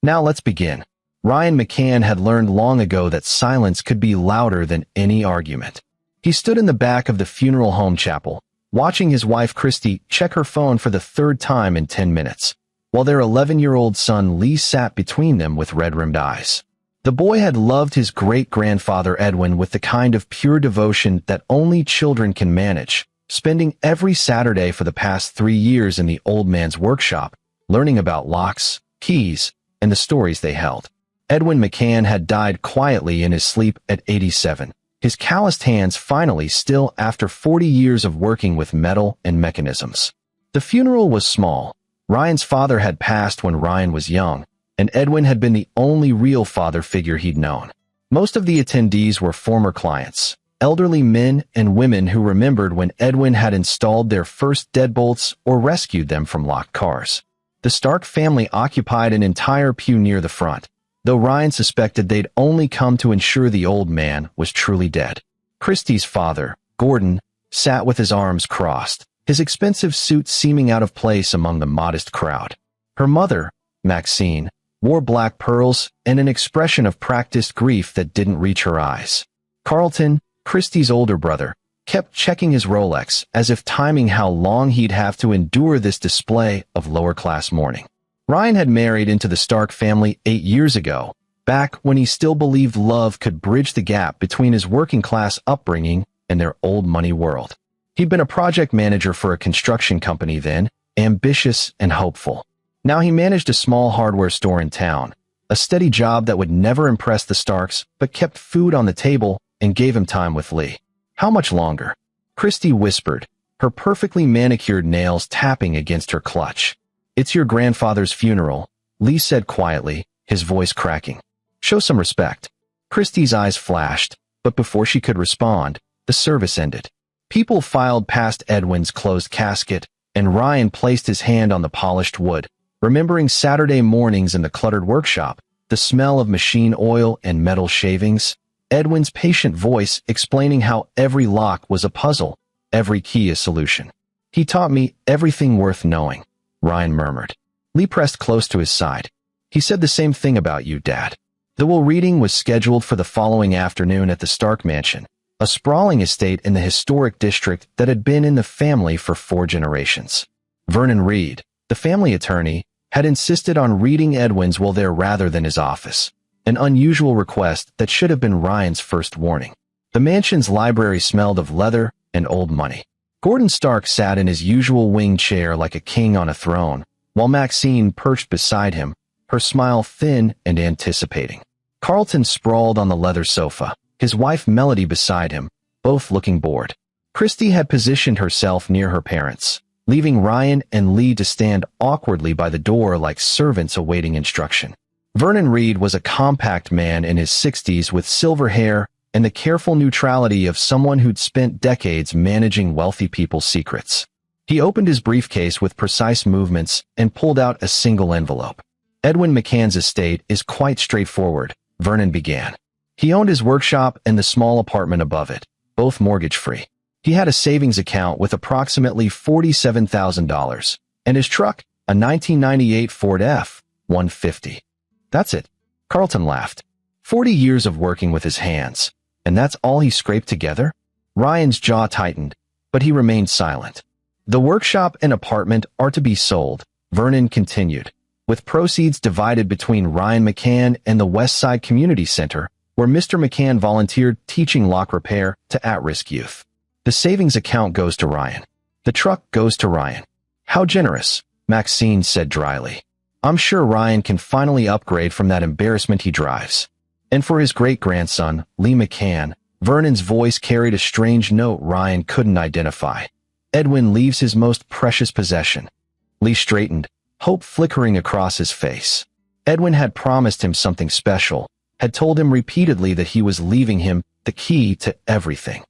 Now let's begin. Ryan McCann had learned long ago that silence could be louder than any argument. He stood in the back of the funeral home chapel, watching his wife Christy check her phone for the third time in 10 minutes, while their 11-year-old son Lee sat between them with red-rimmed eyes. The boy had loved his great-grandfather Edwin with the kind of pure devotion that only children can manage, spending every Saturday for the past 3 years in the old man's workshop, learning about locks, keys, and the stories they held. Edwin McCann had died quietly in his sleep at 87, his calloused hands finally still after 40 years of working with metal and mechanisms. The funeral was small. Ryan's father had passed when Ryan was young, and Edwin had been the only real father figure he'd known. Most of the attendees were former clients, elderly men and women who remembered when Edwin had installed their first deadbolts or rescued them from locked cars. The Stark family occupied an entire pew near the front, though Ryan suspected they'd only come to ensure the old man was truly dead. Christy's father, Gordon, sat with his arms crossed, his expensive suit seeming out of place among the modest crowd. Her mother, Maxine, wore black pearls and an expression of practiced grief that didn't reach her eyes. Carlton, Christy's older brother, kept checking his Rolex as if timing how long he'd have to endure this display of lower-class mourning. Ryan had married into the Stark family 8 years ago, back when he still believed love could bridge the gap between his working-class upbringing and their old-money world. He'd been a project manager for a construction company then, ambitious and hopeful. Now he managed a small hardware store in town, a steady job that would never impress the Starks but kept food on the table and gave him time with Lee. How much longer? Christy whispered, her perfectly manicured nails tapping against her clutch. It's your grandfather's funeral, Lee said quietly, his voice cracking. Show some respect. Christy's eyes flashed, but before she could respond, the service ended. People filed past Edwin's closed casket, and Ryan placed his hand on the polished wood, remembering Saturday mornings in the cluttered workshop, the smell of machine oil and metal shavings, Edwin's patient voice explaining how every lock was a puzzle, every key a solution. He taught me everything worth knowing, Ryan murmured. Lee pressed close to his side. He said the same thing about you, Dad. The will reading was scheduled for the following afternoon at the Stark Mansion, a sprawling estate in the historic district that had been in the family for 4 generations. Vernon Reed, the family attorney, had insisted on reading Edwin's will there rather than his office, an unusual request that should have been Ryan's first warning. The mansion's library smelled of leather and old money. Gordon Stark sat in his usual wing chair like a king on a throne, while Maxine perched beside him, her smile thin and anticipating. Carlton sprawled on the leather sofa, his wife Melody beside him, both looking bored. Christy had positioned herself near her parents, leaving Ryan and Lee to stand awkwardly by the door like servants awaiting instruction. Vernon Reed was a compact man in his 60s with silver hair and the careful neutrality of someone who'd spent decades managing wealthy people's secrets. He opened his briefcase with precise movements and pulled out a single envelope. Edwin McCann's estate is quite straightforward, Vernon began. He owned his workshop and the small apartment above it, both mortgage-free. He had a savings account with approximately $47,000, and his truck, a 1998 Ford F-150. That's it. Carlton laughed. 40 years of working with his hands, and that's all he scraped together? Ryan's jaw tightened, but he remained silent. The workshop and apartment are to be sold, Vernon continued, with proceeds divided between Ryan McCann and the West Side Community Center, where Mr. McCann volunteered teaching lock repair to at-risk youth. The savings account goes to Ryan. The truck goes to Ryan. How generous, Maxine said dryly. I'm sure Ryan can finally upgrade from that embarrassment he drives. And for his great-grandson, Lee McCann, Vernon's voice carried a strange note Ryan couldn't identify. Edwin leaves his most precious possession. Lee straightened, hope flickering across his face. Edwin had promised him something special, had told him repeatedly that he was leaving him the key to everything.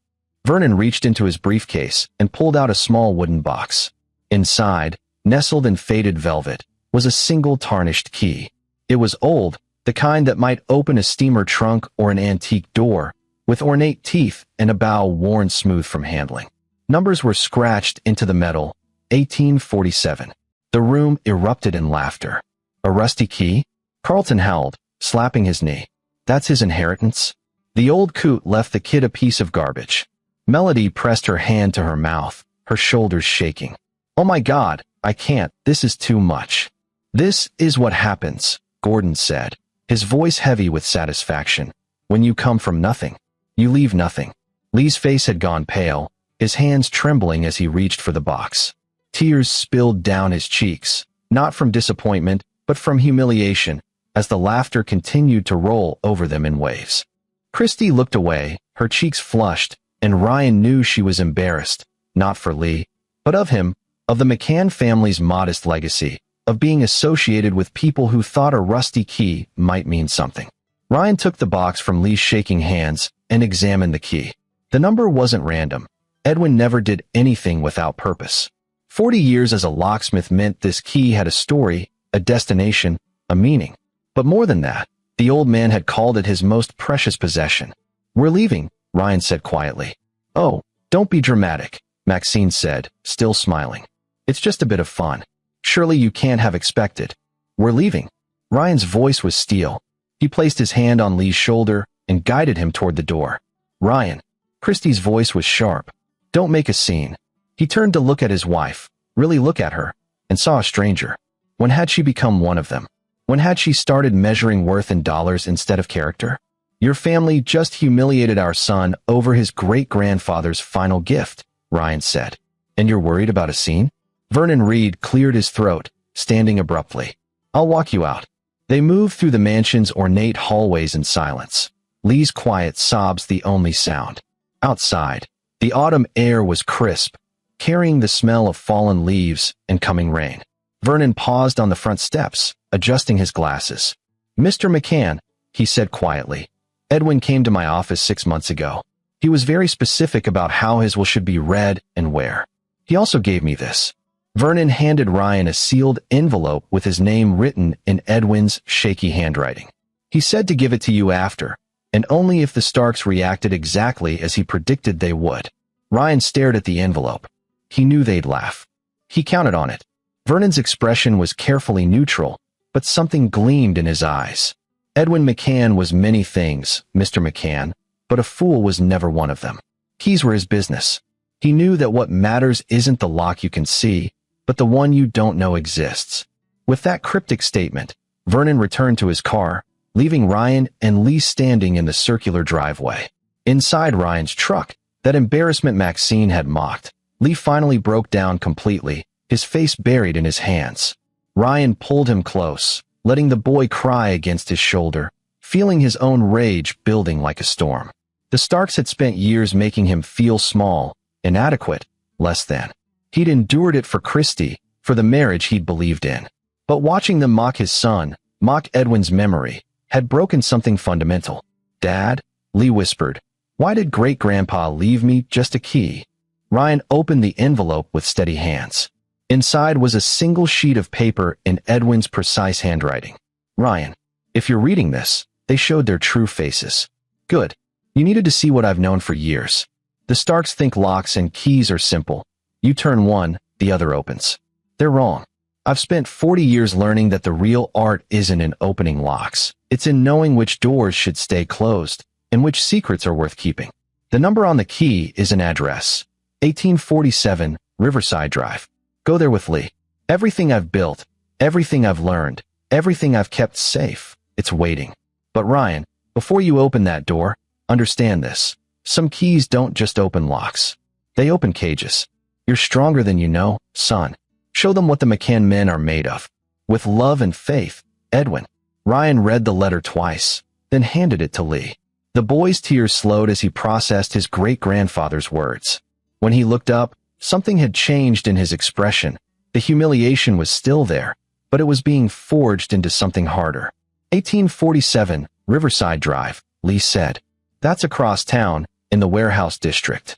Vernon reached into his briefcase and pulled out a small wooden box. Inside, nestled in faded velvet, was a single tarnished key. It was old, the kind that might open a steamer trunk or an antique door, with ornate teeth and a bow worn smooth from handling. Numbers were scratched into the metal, 1847. The room erupted in laughter. A rusty key? Carlton howled, slapping his knee. That's his inheritance? The old coot left the kid a piece of garbage. Melody pressed her hand to her mouth, her shoulders shaking. Oh my God, I can't, this is too much. This is what happens, Gordon said, his voice heavy with satisfaction. When you come from nothing, you leave nothing. Lee's face had gone pale, his hands trembling as he reached for the box. Tears spilled down his cheeks, not from disappointment, but from humiliation, as the laughter continued to roll over them in waves. Christy looked away, her cheeks flushed, and Ryan knew she was embarrassed, not for Lee, but of him, of the McCann family's modest legacy, of being associated with people who thought a rusty key might mean something. Ryan took the box from Lee's shaking hands and examined the key. The number wasn't random. Edwin never did anything without purpose. 40 years as a locksmith meant this key had a story, a destination, a meaning. But more than that, the old man had called it his most precious possession. We're leaving, Ryan said quietly. Oh, don't be dramatic, Maxine said, still smiling. It's just a bit of fun. Surely you can't have expected. We're leaving. Ryan's voice was steel. He placed his hand on Lee's shoulder and guided him toward the door. Ryan. Christy's voice was sharp. Don't make a scene. He turned to look at his wife, really look at her, and saw a stranger. When had she become one of them? When had she started measuring worth in dollars instead of character? Your family just humiliated our son over his great-grandfather's final gift, Ryan said. And you're worried about a scene? Vernon Reed cleared his throat, standing abruptly. I'll walk you out. They moved through the mansion's ornate hallways in silence. Lee's quiet sobs the only sound. Outside, the autumn air was crisp, carrying the smell of fallen leaves and coming rain. Vernon paused on the front steps, adjusting his glasses. Mr. McCann, he said quietly, Edwin came to my office 6 months ago. He was very specific about how his will should be read and where. He also gave me this. Vernon handed Ryan a sealed envelope with his name written in Edwin's shaky handwriting. He said to give it to you after, and only if the Starks reacted exactly as he predicted they would. Ryan stared at the envelope. He knew they'd laugh. He counted on it. Vernon's expression was carefully neutral, but something gleamed in his eyes. Edwin McCann was many things, Mr. McCann, but a fool was never one of them. Keys were his business. He knew that what matters isn't the lock you can see, but the one you don't know exists. With that cryptic statement, Vernon returned to his car, leaving Ryan and Lee standing in the circular driveway. Inside Ryan's truck, that embarrassment Maxine had mocked, Lee finally broke down completely, his face buried in his hands. Ryan pulled him close, letting the boy cry against his shoulder, feeling his own rage building like a storm. The Starks had spent years making him feel small, inadequate, less than. He'd endured it for Christy, for the marriage he'd believed in. But watching them mock his son, mock Edwin's memory, had broken something fundamental. Dad, Lee whispered, why did great-grandpa leave me just a key? Ryan opened the envelope with steady hands. Inside was a single sheet of paper in Edwin's precise handwriting. Ryan, if you're reading this, they showed their true faces. Good. You needed to see what I've known for years. The Starks think locks and keys are simple. You turn one, the other opens. They're wrong. I've spent 40 years learning that the real art isn't in opening locks. It's in knowing which doors should stay closed and which secrets are worth keeping. The number on the key is an address. 1847, Riverside Drive. Go there with Lee. Everything I've built, everything I've learned, everything I've kept safe, it's waiting. But Ryan, before you open that door, understand this. Some keys don't just open locks. They open cages. You're stronger than you know, son. Show them what the McCann men are made of. With love and faith, Edwin. Ryan read the letter twice, then handed it to Lee. The boy's tears slowed as he processed his great-grandfather's words. When he looked up, something had changed in his expression. The humiliation was still there, but it was being forged into something harder. 1847, Riverside Drive, Lee said. That's across town, in the warehouse district.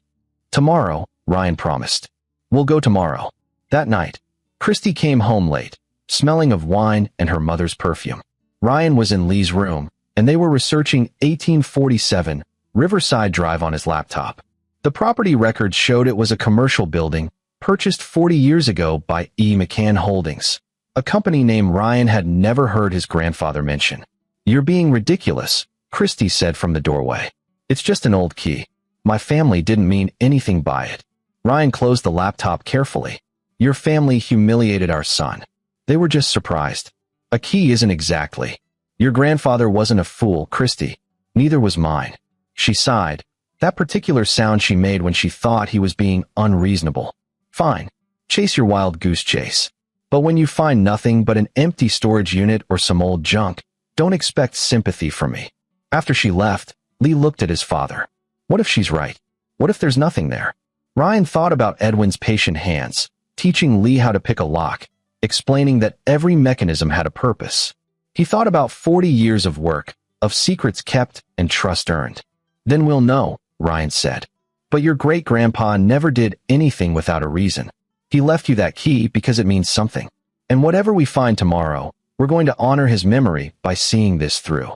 Tomorrow, Ryan promised. We'll go tomorrow. That night, Christy came home late, smelling of wine and her mother's perfume. Ryan was in Lee's room, and they were researching 1847, Riverside Drive on his laptop. The property records showed it was a commercial building, purchased 40 years ago by E. McCann Holdings, a A company named Ryan had never heard his grandfather mention. "You're being ridiculous," Christy said from the doorway. "It's just an old key. My family didn't mean anything by it." Ryan closed the laptop carefully. "Your family humiliated our son. They were just surprised. A key isn't exactly. Your grandfather wasn't a fool, Christy. Neither was mine." She sighed. That particular sound she made when she thought he was being unreasonable. "Fine. Chase your wild goose chase. But when you find nothing but an empty storage unit or some old junk, don't expect sympathy from me." After she left, Lee looked at his father. What if she's right? What if there's nothing there? Ryan thought about Edwin's patient hands, teaching Lee how to pick a lock, explaining that every mechanism had a purpose. He thought about 40 years of work, of secrets kept and trust earned. "Then we'll know," Ryan said. "But your great-grandpa never did anything without a reason. He left you that key because it means something. And whatever we find tomorrow, we're going to honor his memory by seeing this through."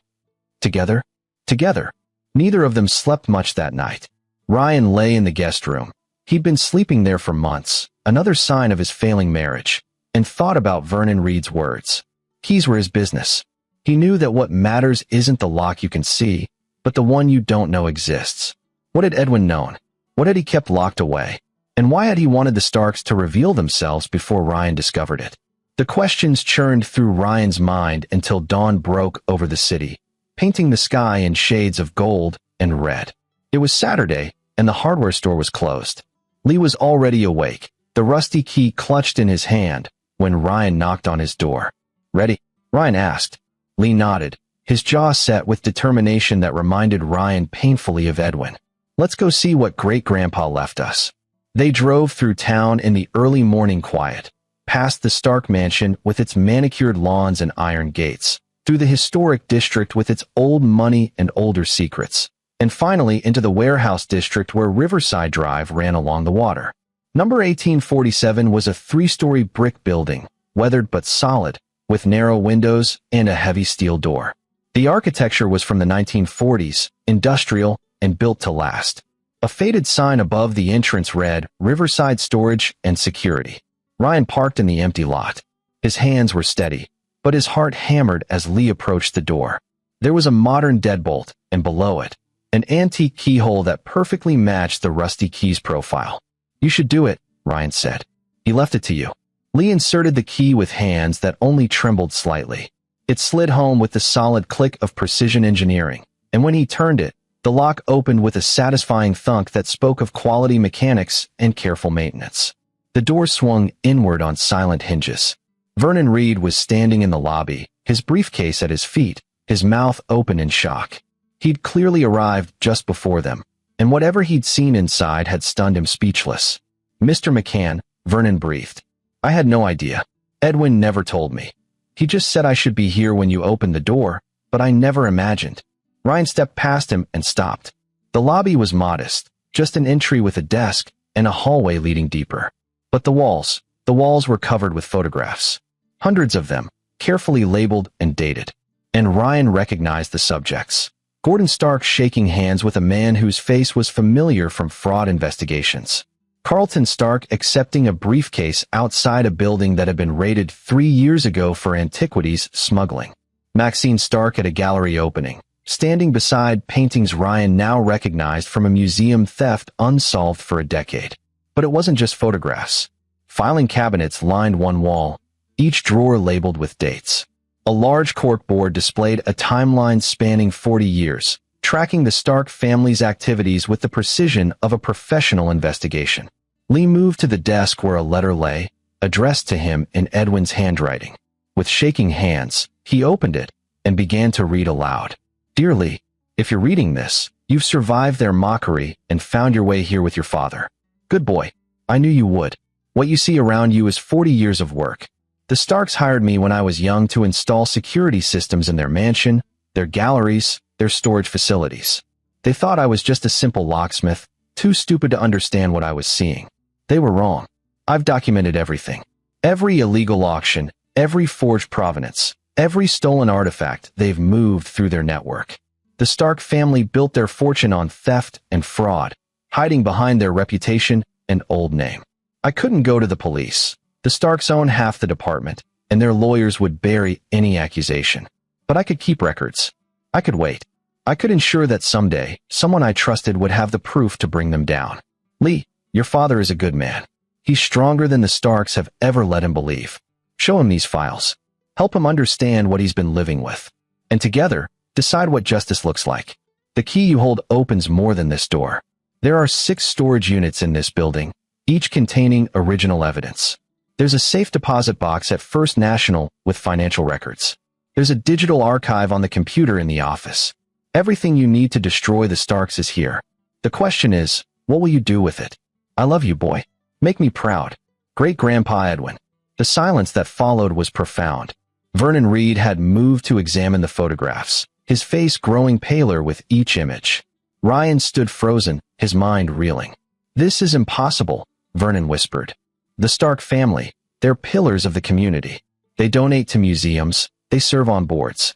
Together? Together. Neither of them slept much that night. Ryan lay in the guest room. He'd been sleeping there for months, another sign of his failing marriage, and thought about Vernon Reed's words. Keys were his business. He knew that what matters isn't the lock you can see, but the one you don't know exists. What had Edwin known? What had he kept locked away? And why had he wanted the Starks to reveal themselves before Ryan discovered it? The questions churned through Ryan's mind until dawn broke over the city, painting the sky in shades of gold and red. It was Saturday, and the hardware store was closed. Lee was already awake, the rusty key clutched in his hand, when Ryan knocked on his door. "Ready?" Ryan asked. Lee nodded, his jaw set with determination that reminded Ryan painfully of Edwin. "Let's go see what great-grandpa left us." They drove through town in the early morning quiet, past the Stark mansion with its manicured lawns and iron gates, through the historic district with its old money and older secrets, and finally into the warehouse district where Riverside Drive ran along the water. Number 1847 was a three-story brick building, weathered but solid, with narrow windows and a heavy steel door. The architecture was from the 1940s, industrial, and built to last. A faded sign above the entrance read, "Riverside Storage and Security." Ryan parked in the empty lot. His hands were steady, but his heart hammered as Lee approached the door. There was a modern deadbolt, and below it, an antique keyhole that perfectly matched the rusty key's profile. "You should do it," Ryan said. "He left it to you." Lee inserted the key with hands that only trembled slightly. It slid home with the solid click of precision engineering, and when he turned it, the lock opened with a satisfying thunk that spoke of quality mechanics and careful maintenance. The door swung inward on silent hinges. Vernon Reed was standing in the lobby, his briefcase at his feet, his mouth open in shock. He'd clearly arrived just before them, and whatever he'd seen inside had stunned him speechless. "Mr. McCann," Vernon breathed. "I had no idea. Edwin never told me. He just said I should be here when you opened the door, but I never imagined." Ryan stepped past him and stopped. The lobby was modest, just an entry with a desk and a hallway leading deeper. But the walls were covered with photographs. Hundreds of them, carefully labeled and dated. And Ryan recognized the subjects. Gordon Stark shaking hands with a man whose face was familiar from fraud investigations. Carlton Stark accepting a briefcase outside a building that had been raided 3 years ago for antiquities smuggling. Maxine Stark at a gallery opening, standing beside paintings Ryan now recognized from a museum theft unsolved for a decade. But it wasn't just photographs. Filing cabinets lined one wall, each drawer labeled with dates. A large corkboard displayed a timeline spanning 40 years, tracking the Stark family's activities with the precision of a professional investigation. Lee moved to the desk where a letter lay, addressed to him in Edwin's handwriting. With shaking hands, he opened it and began to read aloud. "Dear Lee, if you're reading this, you've survived their mockery and found your way here with your father. Good boy. I knew you would. What you see around you is 40 years of work. The Starks hired me when I was young to install security systems in their mansion, their galleries, their storage facilities. They thought I was just a simple locksmith, too stupid to understand what I was seeing. They were wrong. I've documented everything. Every illegal auction, every forged provenance, every stolen artifact they've moved through their network. The Stark family built their fortune on theft and fraud, hiding behind their reputation and old name. I couldn't go to the police. The Starks own half the department, and their lawyers would bury any accusation. But I could keep records. I could wait. I could ensure that someday, someone I trusted would have the proof to bring them down. Lee, your father is a good man. He's stronger than the Starks have ever let him believe. Show him these files. Help him understand what he's been living with. And together, decide what justice looks like. The key you hold opens more than this door. There are 6 storage units in this building, each containing original evidence. There's a safe deposit box at First National with financial records. There's a digital archive on the computer in the office. Everything you need to destroy the Starks is here. The question is, what will you do with it? I love you, boy. Make me proud. Great-Grandpa Edwin. The silence that followed was profound. Vernon Reed had moved to examine the photographs, his face growing paler with each image. Ryan stood frozen, his mind reeling. This is impossible, Vernon whispered. The Stark family, they're pillars of the community. They donate to museums, they serve on boards.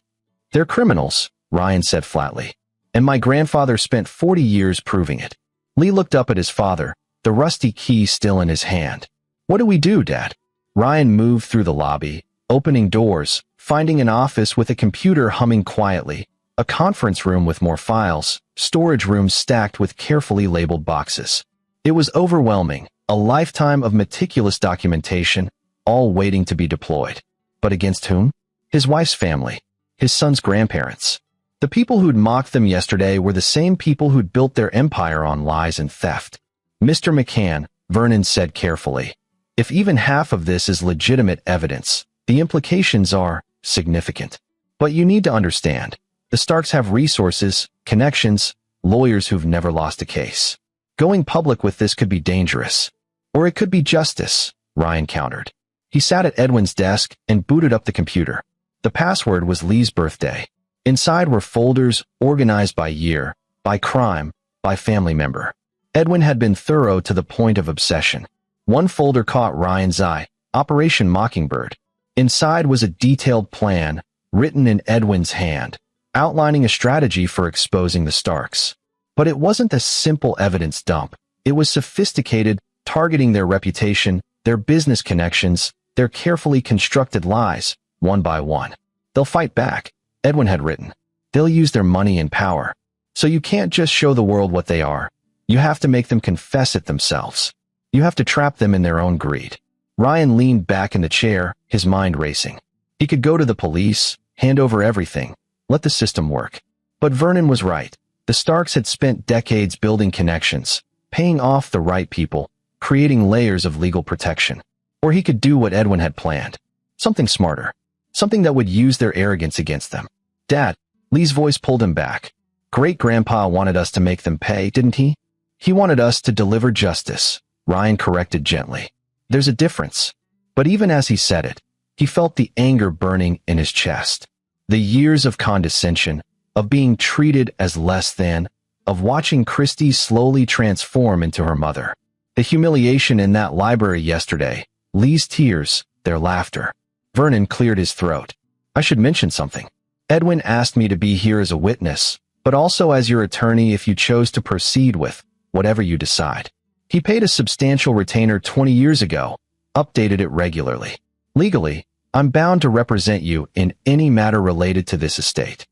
They're criminals, Ryan said flatly. And my grandfather spent 40 years proving it. Lee looked up at his father, the rusty key still in his hand. What do we do, Dad? Ryan moved through the lobby, opening doors, finding an office with a computer humming quietly, a conference room with more files, storage rooms stacked with carefully labeled boxes. It was overwhelming, a lifetime of meticulous documentation, all waiting to be deployed. But against whom? His wife's family, his son's grandparents. The people who'd mocked them yesterday were the same people who'd built their empire on lies and theft. Mr. McCann, Vernon said carefully, if even half of this is legitimate evidence, the implications are significant. But you need to understand, the Starks have resources, connections, lawyers who've never lost a case. Going public with this could be dangerous. Or it could be justice, Ryan countered. He sat at Edwin's desk and booted up the computer. The password was Lee's birthday. Inside were folders organized by year, by crime, by family member. Edwin had been thorough to the point of obsession. One folder caught Ryan's eye, Operation Mockingbird. Inside was a detailed plan, written in Edwin's hand, outlining a strategy for exposing the Starks. But it wasn't a simple evidence dump. It was sophisticated, targeting their reputation, their business connections, their carefully constructed lies, one by one. They'll fight back, Edwin had written. They'll use their money and power. So you can't just show the world what they are. You have to make them confess it themselves. You have to trap them in their own greed. Ryan leaned back in the chair, his mind racing. He could go to the police, hand over everything, let the system work. But Vernon was right. The Starks had spent decades building connections, paying off the right people, creating layers of legal protection. Or he could do what Edwin had planned. Something smarter. Something that would use their arrogance against them. Dad, Lee's voice pulled him back. Great-Grandpa wanted us to make them pay, didn't he? He wanted us to deliver justice, Ryan corrected gently. There's a difference. But even as he said it, he felt the anger burning in his chest. The years of condescension, of being treated as less than, of watching Christy slowly transform into her mother. The humiliation in that library yesterday, Lee's tears, their laughter. Vernon cleared his throat. I should mention something. Edwin asked me to be here as a witness, but also as your attorney if you chose to proceed with whatever you decide. He paid a substantial retainer 20 years ago, updated it regularly. Legally, I'm bound to represent you in any matter related to this estate.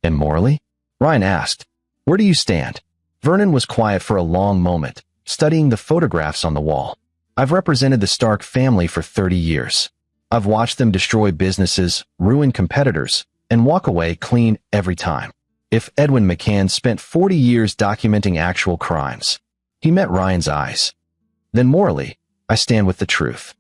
And morally? Ryan asked. Where do you stand? Vernon was quiet for a long moment, studying the photographs on the wall. I've represented the Stark family for 30 years. I've watched them destroy businesses, ruin competitors, and walk away clean every time. If Edwin McCann spent 40 years documenting actual crimes, he met Ryan's eyes. Then morally, I stand with the truth.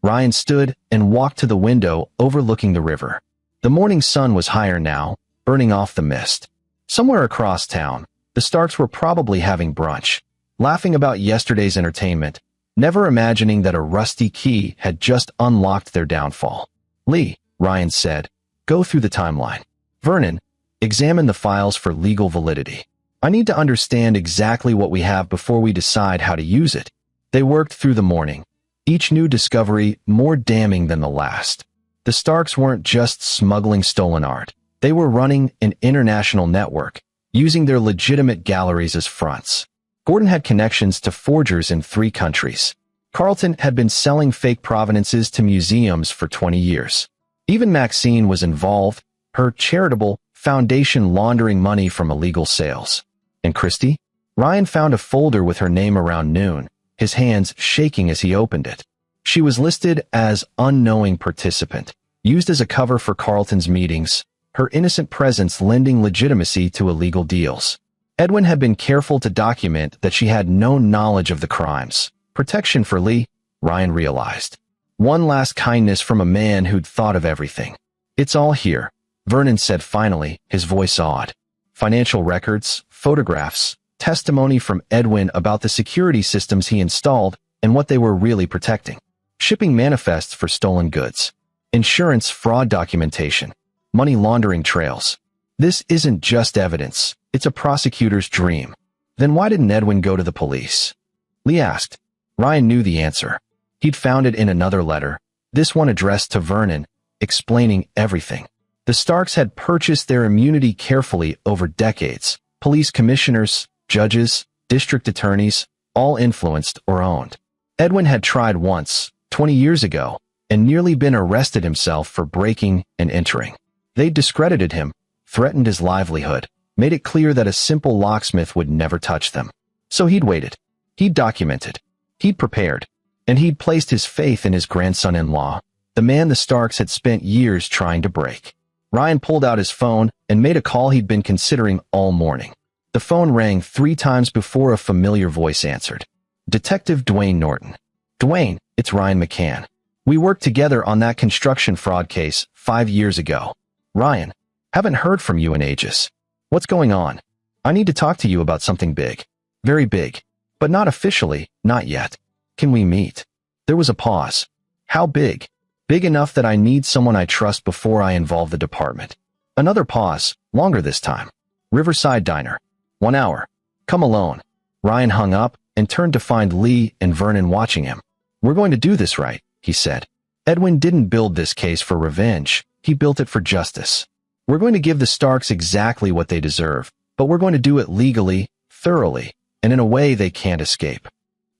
Ryan stood and walked to the window overlooking the river. The morning sun was higher now, burning off the mist. Somewhere across town, the Starks were probably having brunch, laughing about yesterday's entertainment, never imagining that a rusty key had just unlocked their downfall. Lee, Ryan said, go through the timeline. Vernon, examine the files for legal validity. I need to understand exactly what we have before we decide how to use it. They worked through the morning, each new discovery more damning than the last. The Starks weren't just smuggling stolen art. They were running an international network, using their legitimate galleries as fronts. Gordon had connections to forgers in 3 countries. Carlton had been selling fake provenances to museums for 20 years. Even Maxine was involved, her charitable foundation laundering money from illegal sales. And Christy? Ryan found a folder with her name around noon, his hands shaking as he opened it. She was listed as unknowing participant, used as a cover for Carlton's meetings, her innocent presence lending legitimacy to illegal deals. Edwin had been careful to document that she had no knowledge of the crimes. Protection for Lee, Ryan realized. One last kindness from a man who'd thought of everything. It's all here, Vernon said finally, his voice awed. Financial records, photographs, testimony from Edwin about the security systems he installed and what they were really protecting. Shipping manifests for stolen goods. Insurance fraud documentation. Money laundering trails. This isn't just evidence, it's a prosecutor's dream. Then why didn't Edwin go to the police? Lee asked. Ryan knew the answer. He'd found it in another letter, this one addressed to Vernon, explaining everything. The Starks had purchased their immunity carefully over decades. Police commissioners, judges, district attorneys, all influenced or owned. Edwin had tried once, 20 years ago, and nearly been arrested himself for breaking and entering. They'd discredited him, threatened his livelihood, made it clear that a simple locksmith would never touch them. So he'd waited. He'd documented. He'd prepared. And he'd placed his faith in his grandson-in-law, the man the Starks had spent years trying to break. Ryan pulled out his phone and made a call he'd been considering all morning. The phone rang 3 times before a familiar voice answered. Detective Dwayne Norton. Dwayne, it's Ryan McCann. We worked together on that construction fraud case 5 years ago. Ryan, haven't heard from you in ages. What's going on? I need to talk to you about something big. Very big. But not officially, not yet. Can we meet? There was a pause. How big? Big enough that I need someone I trust before I involve the department. Another pause, longer this time. Riverside Diner. 1 hour. Come alone. Ryan hung up and turned to find Lee and Vernon watching him. We're going to do this right, he said. Edwin didn't build this case for revenge. He built it for justice. We're going to give the Starks exactly what they deserve, but we're going to do it legally, thoroughly, and in a way they can't escape.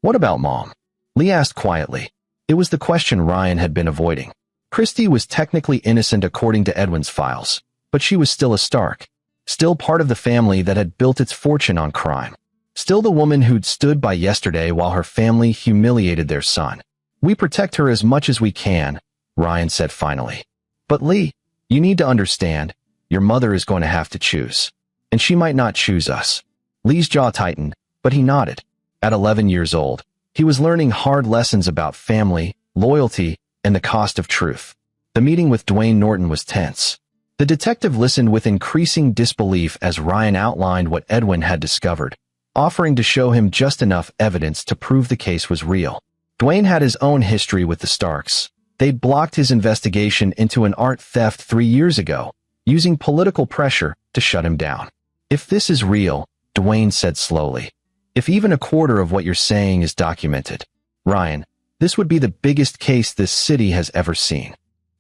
What about Mom? Lee asked quietly. It was the question Ryan had been avoiding. Christy was technically innocent according to Edwin's files, but she was still a Stark. Still part of the family that had built its fortune on crime. Still the woman who'd stood by yesterday while her family humiliated their son. We protect her as much as we can, Ryan said finally. But Lee, you need to understand, your mother is going to have to choose. And she might not choose us. Lee's jaw tightened, but he nodded. At 11 years old, he was learning hard lessons about family, loyalty, and the cost of truth. The meeting with Dwayne Norton was tense. The detective listened with increasing disbelief as Ryan outlined what Edwin had discovered, offering to show him just enough evidence to prove the case was real. Dwayne had his own history with the Starks. They'd blocked his investigation into an art theft 3 years ago, using political pressure to shut him down. If this is real, Dwayne said slowly, if even a quarter of what you're saying is documented, Ryan, this would be the biggest case this city has ever seen.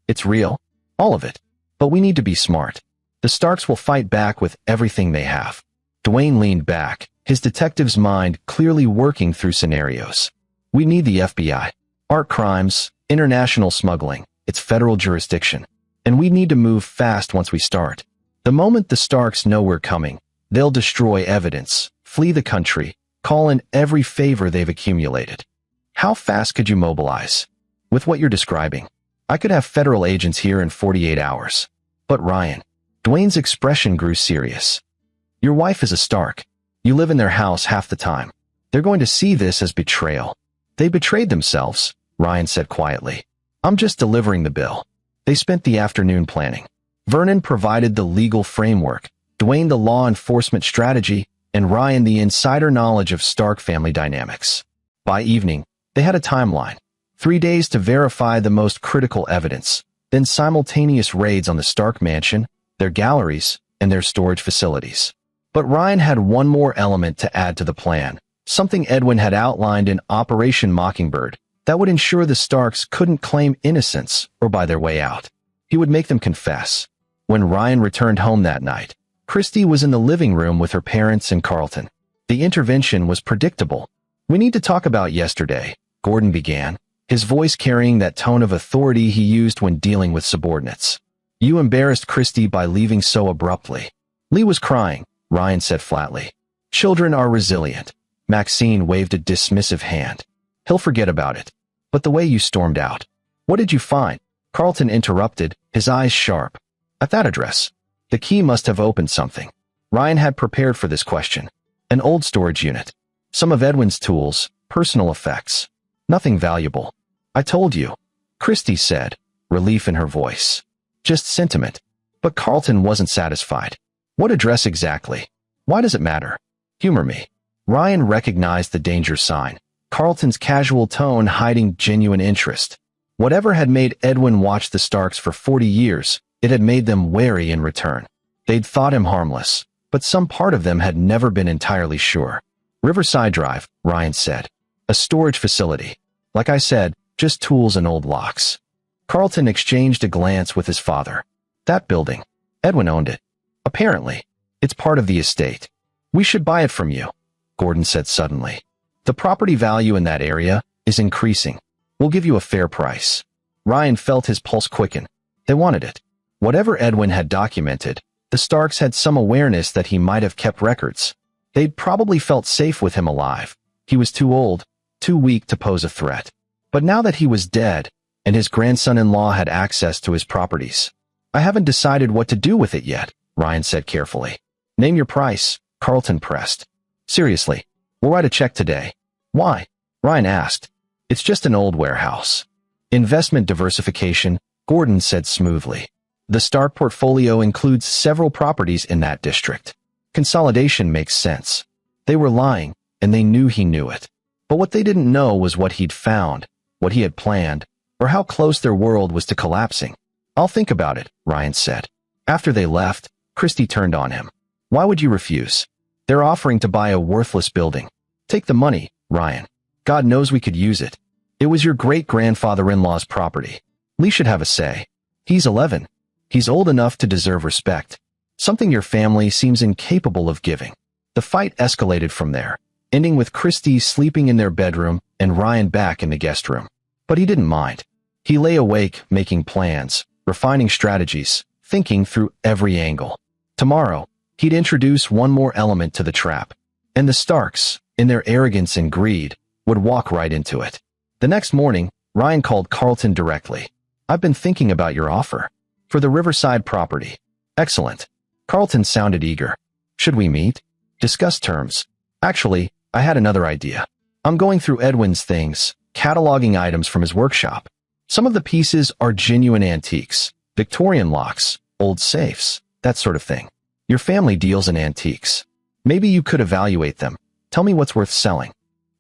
It's real, all of it, but we need to be smart. The Starks will fight back with everything they have. Dwayne leaned back, his detective's mind clearly working through scenarios. We need the FBI. Art crimes, international smuggling, it's federal jurisdiction. And we need to move fast once we start. The moment the Starks know we're coming, they'll destroy evidence, flee the country, call in every favor they've accumulated. How fast could you mobilize? With what you're describing, I could have federal agents here in 48 hours. But Ryan, Dwayne's expression grew serious. Your wife is a Stark. You live in their house half the time. They're going to see this as betrayal. They betrayed themselves, Ryan said quietly. I'm just delivering the bill. They spent the afternoon planning. Vernon provided the legal framework, Dwayne the law enforcement strategy, and Ryan the insider knowledge of Stark family dynamics. By evening, they had a timeline. 3 days to verify the most critical evidence, then simultaneous raids on the Stark mansion, their galleries, and their storage facilities. But Ryan had one more element to add to the plan, something Edwin had outlined in Operation Mockingbird, that would ensure the Starks couldn't claim innocence or buy their way out. He would make them confess. When Ryan returned home that night, Christy was in the living room with her parents and Carlton. The intervention was predictable. We need to talk about yesterday, Gordon began, his voice carrying that tone of authority he used when dealing with subordinates. You embarrassed Christy by leaving so abruptly. Lee was crying, Ryan said flatly. Children are resilient. Maxine waved a dismissive hand. He'll forget about it. But the way you stormed out. What did you find? Carlton interrupted, his eyes sharp. At that address. The key must have opened something. Ryan had prepared for this question. An old storage unit. Some of Edwin's tools, personal effects. Nothing valuable. I told you. Christy said, relief in her voice. Just sentiment. But Carlton wasn't satisfied. What address exactly? Why does it matter? Humor me. Ryan recognized the danger sign. Carlton's casual tone hiding genuine interest. Whatever had made Edwin watch the Starks for 40 years, it had made them wary in return. They'd thought him harmless, but some part of them had never been entirely sure. Riverside Drive, Ryan said. A storage facility. Like I said, just tools and old locks. Carlton exchanged a glance with his father. That building. Edwin owned it. Apparently. It's part of the estate. We should buy it from you, Gordon said suddenly. The property value in that area is increasing. We'll give you a fair price. Ryan felt his pulse quicken. They wanted it. Whatever Edwin had documented, the Starks had some awareness that he might have kept records. They'd probably felt safe with him alive. He was too old, too weak to pose a threat. But now that he was dead, and his grandson-in-law had access to his properties, I haven't decided what to do with it yet, Ryan said carefully. Name your price, Carlton pressed. Seriously, we'll write a check today. Why? Ryan asked. It's just an old warehouse. Investment diversification, Gordon said smoothly. The Stark portfolio includes several properties in that district. Consolidation makes sense. They were lying, and they knew he knew it. But what they didn't know was what he'd found, what he had planned, or how close their world was to collapsing. I'll think about it, Ryan said. After they left, Christy turned on him. Why would you refuse? They're offering to buy a worthless building. Take the money, Ryan. God knows we could use it. It was your great-grandfather-in-law's property. Lee should have a say. He's 11. He's old enough to deserve respect. Something your family seems incapable of giving. The fight escalated from there, ending with Christy sleeping in their bedroom and Ryan back in the guest room. But he didn't mind. He lay awake, making plans, refining strategies, thinking through every angle. Tomorrow, he'd introduce one more element to the trap. And the Starks, in their arrogance and greed, would walk right into it. The next morning, Ryan called Carlton directly. I've been thinking about your offer. For the Riverside property. Excellent. Carlton sounded eager. Should we meet? Discuss terms. Actually, I had another idea. I'm going through Edwin's things, cataloging items from his workshop. Some of the pieces are genuine antiques, Victorian locks, old safes, that sort of thing. Your family deals in antiques. Maybe you could evaluate them. Tell me what's worth selling.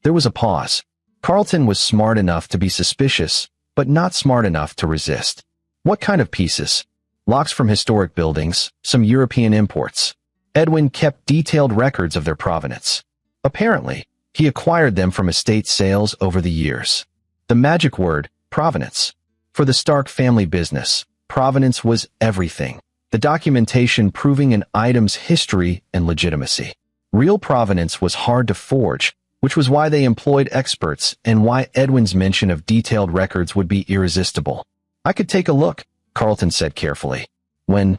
There was a pause. Carlton was smart enough to be suspicious, but not smart enough to resist. What kind of pieces? Locks from historic buildings, some European imports. Edwin kept detailed records of their provenance. Apparently, he acquired them from estate sales over the years. The magic word, provenance. For the Stark family business, provenance was everything. The documentation proving an item's history and legitimacy. Real provenance was hard to forge, which was why they employed experts and why Edwin's mention of detailed records would be irresistible. I could take a look, Carlton said carefully. When?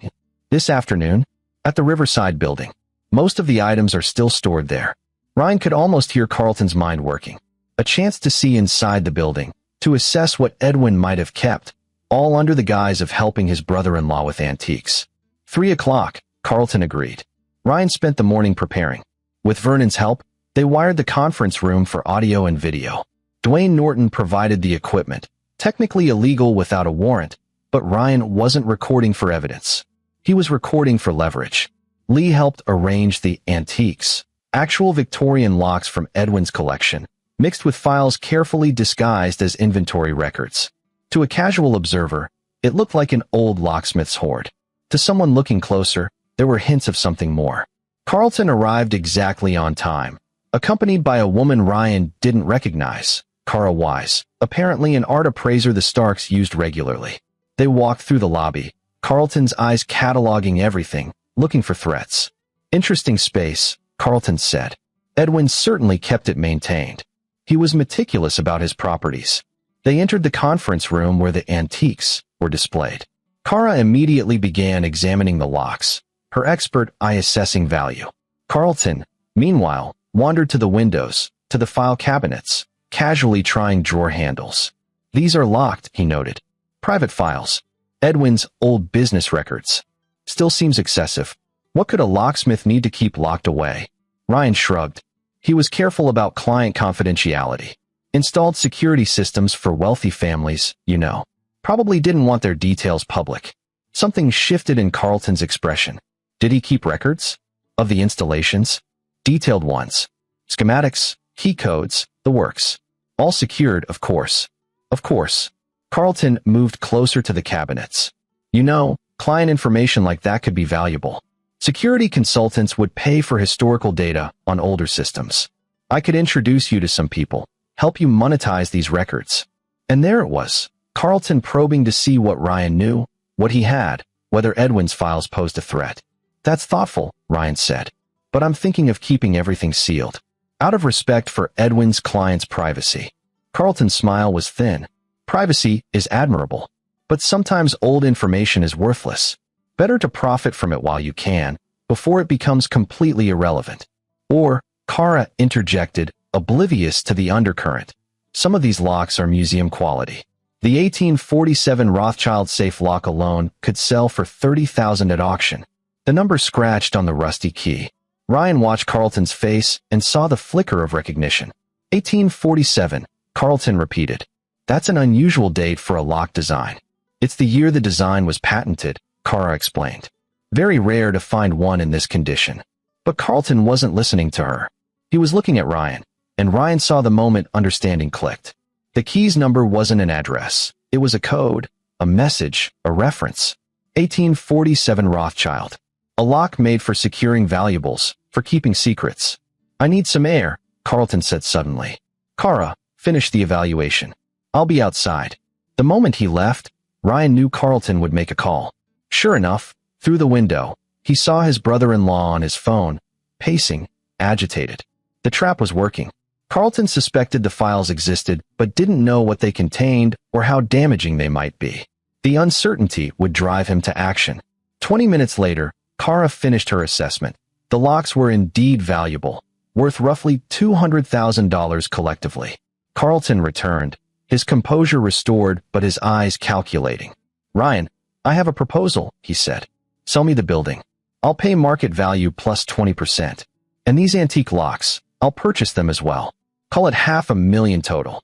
This afternoon? At the Riverside building. Most of the items are still stored there. Ryan could almost hear Carlton's mind working. A chance to see inside the building, to assess what Edwin might have kept, all under the guise of helping his brother-in-law with antiques. 3 o'clock, Carlton agreed. Ryan spent the morning preparing. With Vernon's help, they wired the conference room for audio and video. Dwayne Norton provided the equipment. Technically illegal without a warrant, but Ryan wasn't recording for evidence. He was recording for leverage. Lee helped arrange the antiques, actual Victorian locks from Edwin's collection, mixed with files carefully disguised as inventory records. To a casual observer, it looked like an old locksmith's hoard. To someone looking closer, there were hints of something more. Carlton arrived exactly on time, accompanied by a woman Ryan didn't recognize. Cara Wise, apparently an art appraiser the Starks used regularly. They walked through the lobby, Carlton's eyes cataloging everything, looking for threats. Interesting space, Carlton said. Edwin certainly kept it maintained. He was meticulous about his properties. They entered the conference room where the antiques were displayed. Kara immediately began examining the locks, her expert eye assessing value. Carlton, meanwhile, wandered to the windows, to the file cabinets, casually trying drawer handles. These are locked, he noted. Private files. Edwin's old business records. Still seems excessive. What could a locksmith need to keep locked away? Ryan shrugged. He was careful about client confidentiality. Installed security systems for wealthy families, you know. Probably didn't want their details public. Something shifted in Carlton's expression. Did he keep records? Of the installations? Detailed ones. Schematics, key codes, the works. All secured, of course. Of course. Carlton moved closer to the cabinets. You know, client information like that could be valuable. Security consultants would pay for historical data on older systems. I could introduce you to some people, help you monetize these records. And there it was, Carlton probing to see what Ryan knew, what he had, whether Edwin's files posed a threat. That's thoughtful, Ryan said. But I'm thinking of keeping everything sealed. Out of respect for Edwin's client's privacy. Carlton's smile was thin. Privacy is admirable, but sometimes old information is worthless. Better to profit from it while you can, before it becomes completely irrelevant. Or, Kara interjected, oblivious to the undercurrent. Some of these locks are museum quality. The 1847 Rothschild safe lock alone could sell for $30,000 at auction. The number scratched on the rusty key. Ryan watched Carlton's face and saw the flicker of recognition. 1847, Carlton repeated. That's an unusual date for a lock design. It's the year the design was patented, Kara explained. Very rare to find one in this condition. But Carlton wasn't listening to her. He was looking at Ryan, and Ryan saw the moment understanding clicked. The key's number wasn't an address. It was a code, a message, a reference. 1847 Rothschild. A lock made for securing valuables, for keeping secrets. I need some air, Carlton said suddenly. Kara, finish the evaluation. I'll be outside. The moment he left, Ryan knew Carlton would make a call. Sure enough, through the window, he saw his brother-in-law on his phone, pacing, agitated. The trap was working. Carlton suspected the files existed, but didn't know what they contained or how damaging they might be. The uncertainty would drive him to action. 20 minutes later, Kara finished her assessment. The locks were indeed valuable, worth roughly $200,000 collectively. Carlton returned, his composure restored but his eyes calculating. Ryan, I have a proposal, he said. Sell me the building. I'll pay market value plus 20%. And these antique locks, I'll purchase them as well. Call it $500,000 total.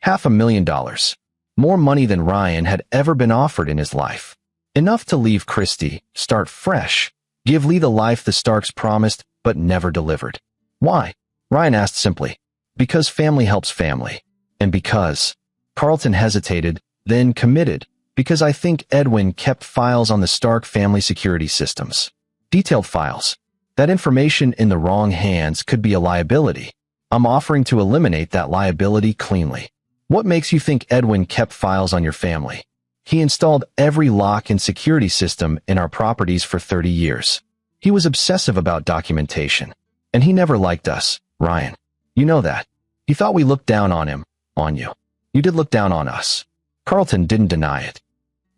$500,000. More money than Ryan had ever been offered in his life. Enough to leave Christie, start fresh, give Lee the life the Starks promised but never delivered. Why? Ryan asked simply. Because family helps family. And because. Carlton hesitated, then committed. Because I think Edwin kept files on the Stark family security systems. Detailed files. That information in the wrong hands could be a liability. I'm offering to eliminate that liability cleanly. What makes you think Edwin kept files on your family? He installed every lock and security system in our properties for 30 years. He was obsessive about documentation. And he never liked us, Ryan. You know that. He thought we looked down on him, on you. You did look down on us. Carlton didn't deny it.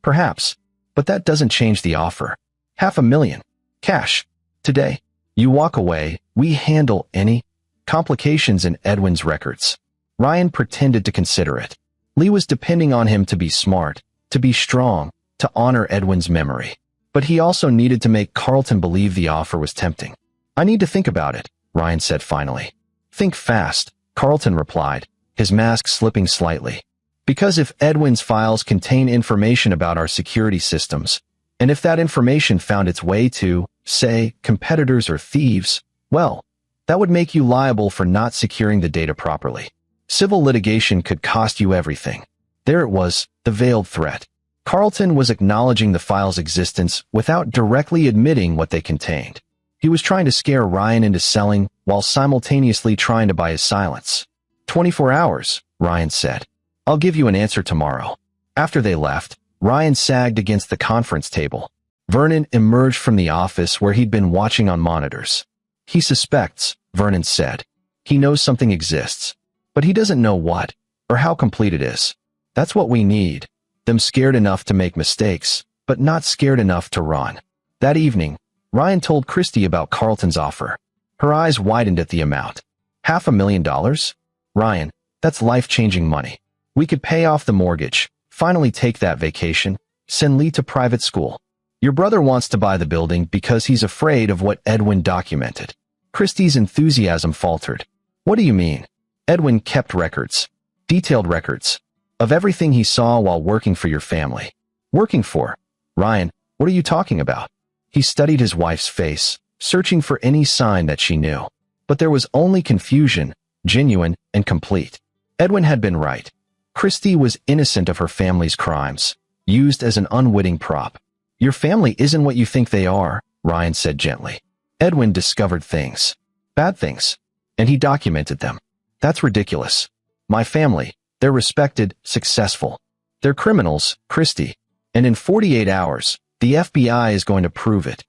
Perhaps, but that doesn't change the offer. $500,000. Cash. Today. You walk away, we handle any complications in Edwin's records. Ryan pretended to consider it. Lee was depending on him to be smart, to be strong, to honor Edwin's memory. But he also needed to make Carlton believe the offer was tempting. I need to think about it, Ryan said finally. Think fast, Carlton replied, his mask slipping slightly. Because if Edwin's files contain information about our security systems, and if that information found its way to, say, competitors or thieves, well, that would make you liable for not securing the data properly. Civil litigation could cost you everything. There it was, the veiled threat. Carlton was acknowledging the file's existence without directly admitting what they contained. He was trying to scare Ryan into selling while simultaneously trying to buy his silence. 24 hours, Ryan said. I'll give you an answer tomorrow. After they left, Ryan sagged against the conference table. Vernon emerged from the office where he'd been watching on monitors. He suspects, Vernon said. He knows something exists. But he doesn't know what, or how complete it is. That's what we need. Them scared enough to make mistakes, but not scared enough to run. That evening, Ryan told Christy about Carlton's offer. Her eyes widened at the amount. $500,000? Ryan, that's life-changing money. We could pay off the mortgage, finally take that vacation, send Lee to private school. Your brother wants to buy the building because he's afraid of what Edwin documented. Christy's enthusiasm faltered. What do you mean? Edwin kept records, detailed records, of everything he saw while working for your family. Working for? Ryan, what are you talking about? He studied his wife's face, searching for any sign that she knew. But there was only confusion, genuine and complete. Edwin had been right. Christy was innocent of her family's crimes, used as an unwitting prop. Your family isn't what you think they are, Ryan said gently. Edwin discovered things. Bad things. And he documented them. That's ridiculous. My family, they're respected, successful. They're criminals, Christy. And in 48 hours, the FBI is going to prove it.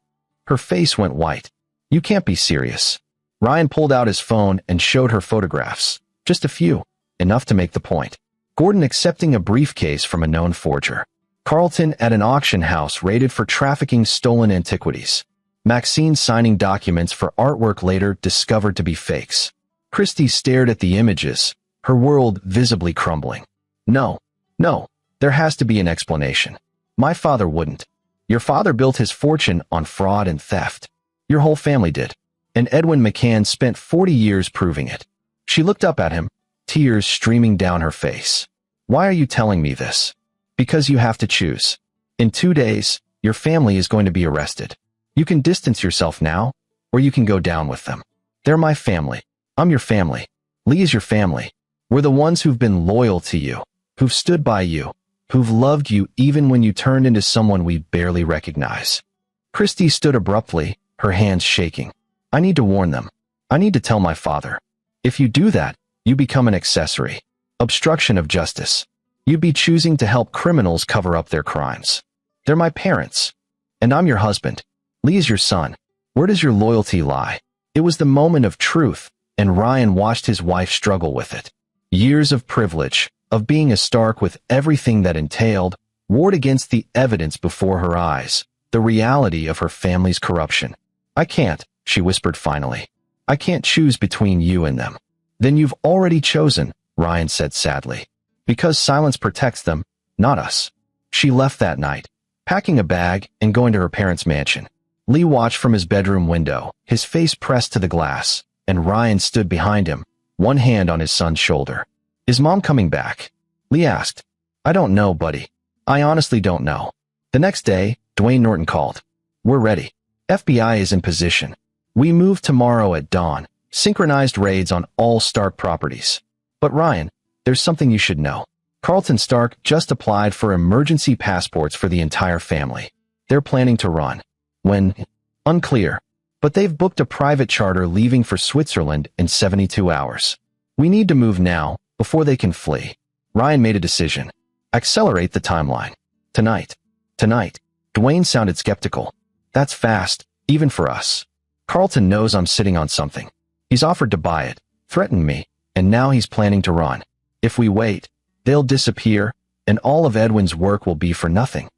Her face went white. You can't be serious. Ryan pulled out his phone and showed her photographs. Just a few. Enough to make the point. Gordon accepting a briefcase from a known forger. Carlton at an auction house raided for trafficking stolen antiquities. Maxine signing documents for artwork later discovered to be fakes. Christy stared at the images, her world visibly crumbling. No, there has to be an explanation. My father wouldn't. Your father built his fortune on fraud and theft. Your whole family did. And Edwin McCann spent 40 years proving it. She looked up at him, tears streaming down her face. Why are you telling me this? Because you have to choose. In 2 days, your family is going to be arrested. You can distance yourself now, or you can go down with them. They're my family. I'm your family. Lee is your family. We're the ones who've been loyal to you, who've stood by you, who've loved you even when you turned into someone we barely recognize. Christy stood abruptly, her hands shaking. I need to warn them. I need to tell my father. If you do that, you become an accessory. Obstruction of justice. You'd be choosing to help criminals cover up their crimes. They're my parents. And I'm your husband. Lee is your son. Where does your loyalty lie? It was the moment of truth, and Ryan watched his wife struggle with it. Years of privilege, of being a Stark with everything that entailed, warred against the evidence before her eyes, the reality of her family's corruption. I can't, she whispered finally. I can't choose between you and them. Then you've already chosen, Ryan said sadly. Because silence protects them, not us. She left that night, packing a bag and going to her parents' mansion. Lee watched from his bedroom window, his face pressed to the glass, and Ryan stood behind him, one hand on his son's shoulder. Is Mom coming back? Lee asked. I don't know, buddy. I honestly don't know. The next day, Dwayne Norton called. We're ready. FBI is in position. We move tomorrow at dawn, synchronized raids on all Stark properties. But Ryan, there's something you should know. Carlton Stark just applied for emergency passports for the entire family. They're planning to run. When? Unclear. But they've booked a private charter leaving for Switzerland in 72 hours. We need to move now, before they can flee. Ryan made a decision. Accelerate the timeline. Tonight. Dwayne sounded skeptical. That's fast, even for us. Carlton knows I'm sitting on something. He's offered to buy it, threatened me, and now he's planning to run. If we wait, they'll disappear, and all of Edwin's work will be for nothing.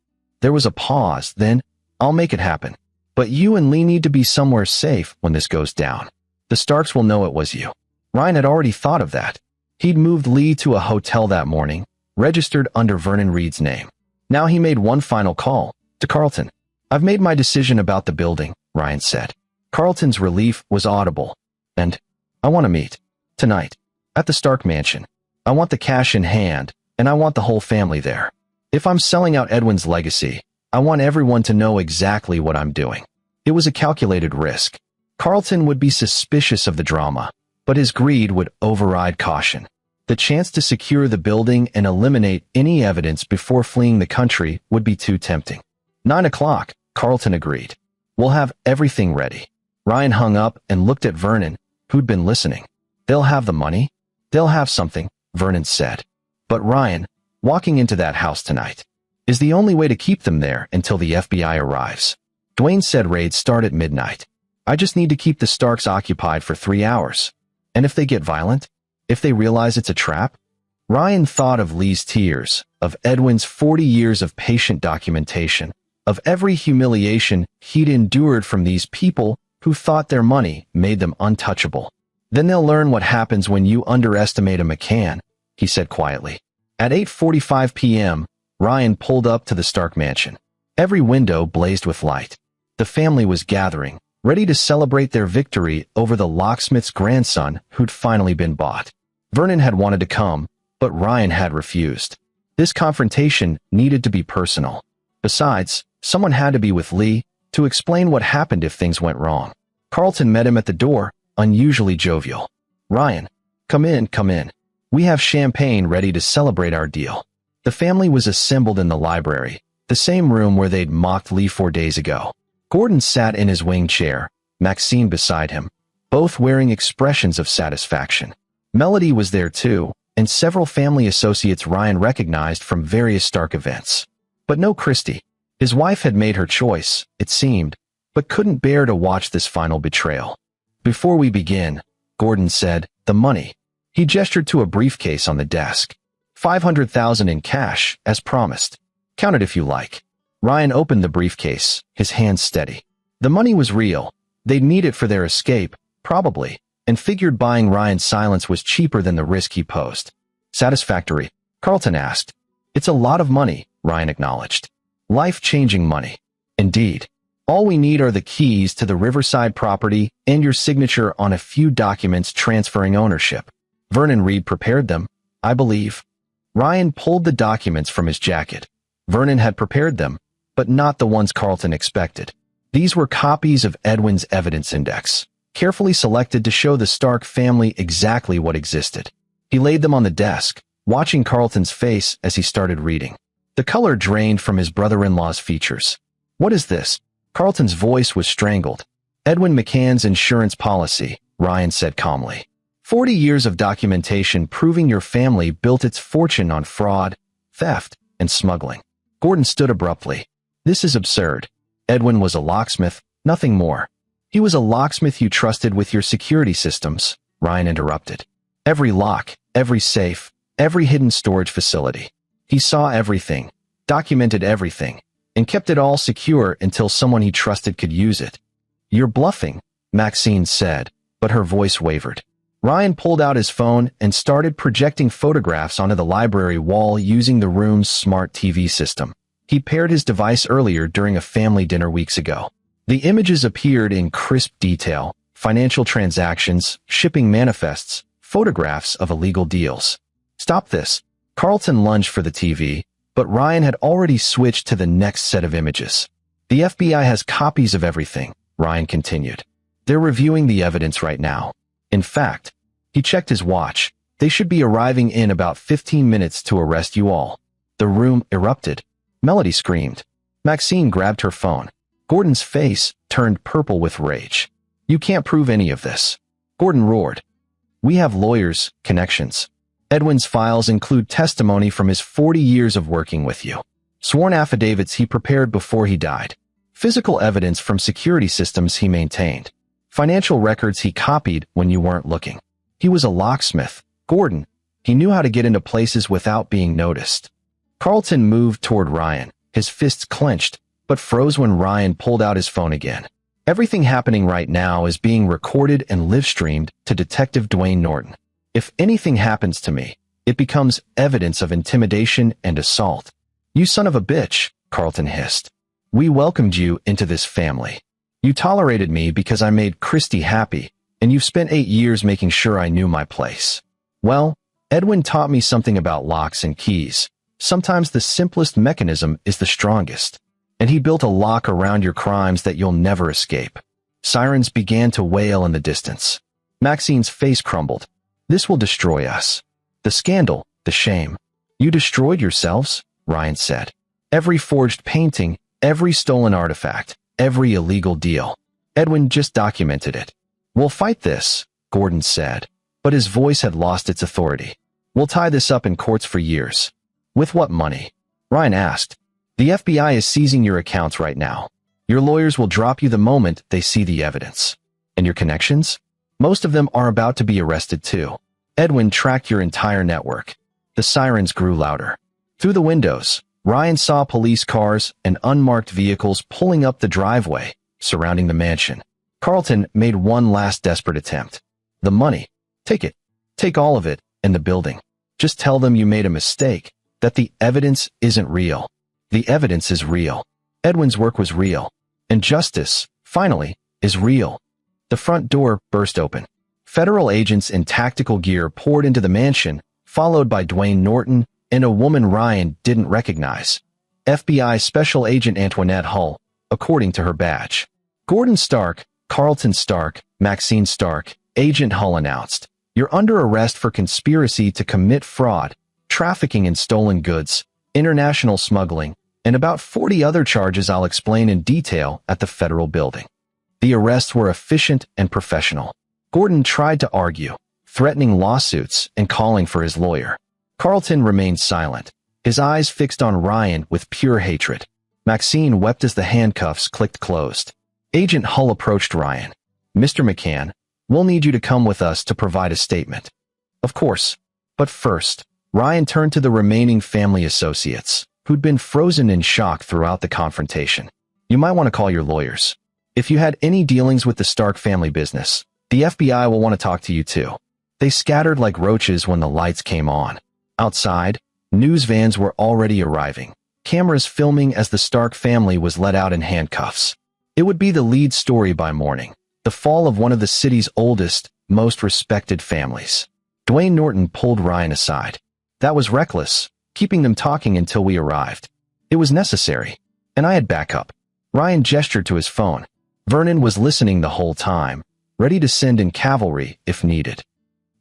There was a pause, then, I'll make it happen. But you and Lee need to be somewhere safe when this goes down. The Starks will know it was you. Ryan had already thought of that. He'd moved Lee to a hotel that morning, registered under Vernon Reed's name. Now he made one final call, to Carlton. I've made my decision about the building, Ryan said. Carlton's relief was audible. And I want to meet. Tonight. At the Stark mansion. I want the cash in hand, and I want the whole family there. If I'm selling out Edwin's legacy, I want everyone to know exactly what I'm doing. It was a calculated risk. Carlton would be suspicious of the drama, but his greed would override caution. The chance to secure the building and eliminate any evidence before fleeing the country would be too tempting. 9 o'clock, Carlton agreed. We'll have everything ready. Ryan hung up and looked at Vernon, who'd been listening. They'll have the money. They'll have something, Vernon said. But Ryan, walking into that house tonight, is the only way to keep them there until the FBI arrives. Dwayne said raids start at midnight. I just need to keep the Starks occupied for 3 hours. And if they get violent, If they realize it's a trap? Ryan thought of Lee's tears, of Edwin's 40 years of patient documentation, of every humiliation he'd endured from these people who thought their money made them untouchable. Then they'll learn what happens when you underestimate a McCann, he said quietly. At 8:45 p.m., Ryan pulled up to the Stark mansion. Every window blazed with light. The family was gathering, ready to celebrate their victory over the locksmith's grandson who'd finally been bought. Vernon had wanted to come, but Ryan had refused. This confrontation needed to be personal. Besides, someone had to be with Lee to explain what happened if things went wrong. Carlton met him at the door, unusually jovial. "Ryan, come in, come in. We have champagne ready to celebrate our deal." The family was assembled in the library, the same room where they'd mocked Lee 4 days ago. Gordon sat in his wing chair, Maxine beside him, both wearing expressions of satisfaction. Melody was there too, and several family associates Ryan recognized from various Stark events. But no Christie. His wife had made her choice, it seemed, but couldn't bear to watch this final betrayal. "Before we begin," Gordon said, "the money." He gestured to a briefcase on the desk. $500,000 in cash, as promised. "Count it if you like." Ryan opened the briefcase, his hands steady. The money was real. They'd need it for their escape, probably, and figured buying Ryan's silence was cheaper than the risk he posed. "Satisfactory?" Carlton asked. "It's a lot of money," Ryan acknowledged. "Life-changing money." "Indeed. All we need are the keys to the Riverside property and your signature on a few documents transferring ownership. Vernon Reed prepared them, I believe." Ryan pulled the documents from his jacket. Vernon had prepared them, but not the ones Carlton expected. These were copies of Edwin's evidence index, carefully selected to show the Stark family exactly what existed. He laid them on the desk, watching Carlton's face as he started reading. The color drained from his brother-in-law's features. "What is this?" Carlton's voice was strangled. "Edwin McCann's insurance policy," Ryan said calmly. 40 years of documentation proving your family built its fortune on fraud, theft, and smuggling. Gordon stood abruptly. "This is absurd. Edwin was a locksmith, nothing more." "He was a locksmith you trusted with your security systems," Ryan interrupted. "Every lock, every safe, every hidden storage facility. He saw everything, documented everything, and kept it all secure until someone he trusted could use it." "You're bluffing," Maxine said, but her voice wavered. Ryan pulled out his phone and started projecting photographs onto the library wall using the room's smart TV system. He paired his device earlier during a family dinner weeks ago. The images appeared in crisp detail: financial transactions, shipping manifests, photographs of illegal deals. "Stop this." Carlton lunged for the TV, but Ryan had already switched to the next set of images. "The FBI has copies of everything," Ryan continued. "They're reviewing the evidence right now. In fact," he checked his watch, "they should be arriving in about 15 minutes to arrest you all." The room erupted. Melody screamed. Maxine grabbed her phone. Gordon's face turned purple with rage. "You can't prove any of this," Gordon roared. "We have lawyers, connections. Edwin's files include testimony from his 40 years of working with you. Sworn affidavits he prepared before he died. Physical evidence from security systems he maintained. Financial records he copied when you weren't looking. He was a locksmith, Gordon. He knew how to get into places without being noticed." Carlton moved toward Ryan, his fists clenched, but froze when Ryan pulled out his phone again. "Everything happening right now is being recorded and live-streamed to Detective Dwayne Norton. If anything happens to me, it becomes evidence of intimidation and assault." "You son of a bitch," Carlton hissed. "We welcomed you into this family. You tolerated me because I made Christie happy, and you've spent 8 years making sure I knew my place. Well, Edwin taught me something about locks and keys. Sometimes the simplest mechanism is the strongest. And he built a lock around your crimes that you'll never escape." Sirens began to wail in the distance. Maxine's face crumbled. "This will destroy us. The scandal, the shame. You destroyed yourselves," Ryan said. "Every forged painting, every stolen artifact, every illegal deal. Edwin just documented it." "We'll fight this," Gordon said, but his voice had lost its authority. "We'll tie this up in courts for years." "With what money?" Ryan asked. "The FBI is seizing your accounts right now. Your lawyers will drop you the moment they see the evidence. And your connections? Most of them are about to be arrested too. Edwin tracked your entire network. The sirens grew louder. Through the windows, Ryan saw police cars and unmarked vehicles pulling up the driveway, surrounding the mansion. Carlton made one last desperate attempt. The money. Take it. Take all of it, and the building. Just tell them you made a mistake, that the evidence isn't real. The evidence is real. Edwin's work was real. And justice, finally, is real. The front door burst open. Federal agents in tactical gear poured into the mansion, followed by Dwayne Norton and a woman Ryan didn't recognize. FBI Special Agent Antoinette Hull, according to her badge. Gordon Stark, Carlton Stark, Maxine Stark, Agent Hull announced. You're under arrest for conspiracy to commit fraud, trafficking in stolen goods, international smuggling, and about 40 other charges I'll explain in detail at the federal building. The arrests were efficient and professional. Gordon tried to argue, threatening lawsuits and calling for his lawyer. Carlton remained silent, his eyes fixed on Ryan with pure hatred. Maxine wept as the handcuffs clicked closed. Agent Hull approached Ryan. Mr. McCann, we'll need you to come with us to provide a statement. Of course. But first, Ryan turned to the remaining family associates, who'd been frozen in shock throughout the confrontation. You might want to call your lawyers. If you had any dealings with the Stark family business, the FBI will want to talk to you too. They scattered like roaches when the lights came on. Outside, news vans were already arriving, cameras filming as the Stark family was let out in handcuffs. It would be the lead story by morning, the fall of one of the city's oldest, most respected families. Dwayne Norton pulled Ryan aside. That was reckless, keeping them talking until we arrived. It was necessary, and I had backup. Ryan gestured to his phone. Vernon was listening the whole time, ready to send in cavalry if needed.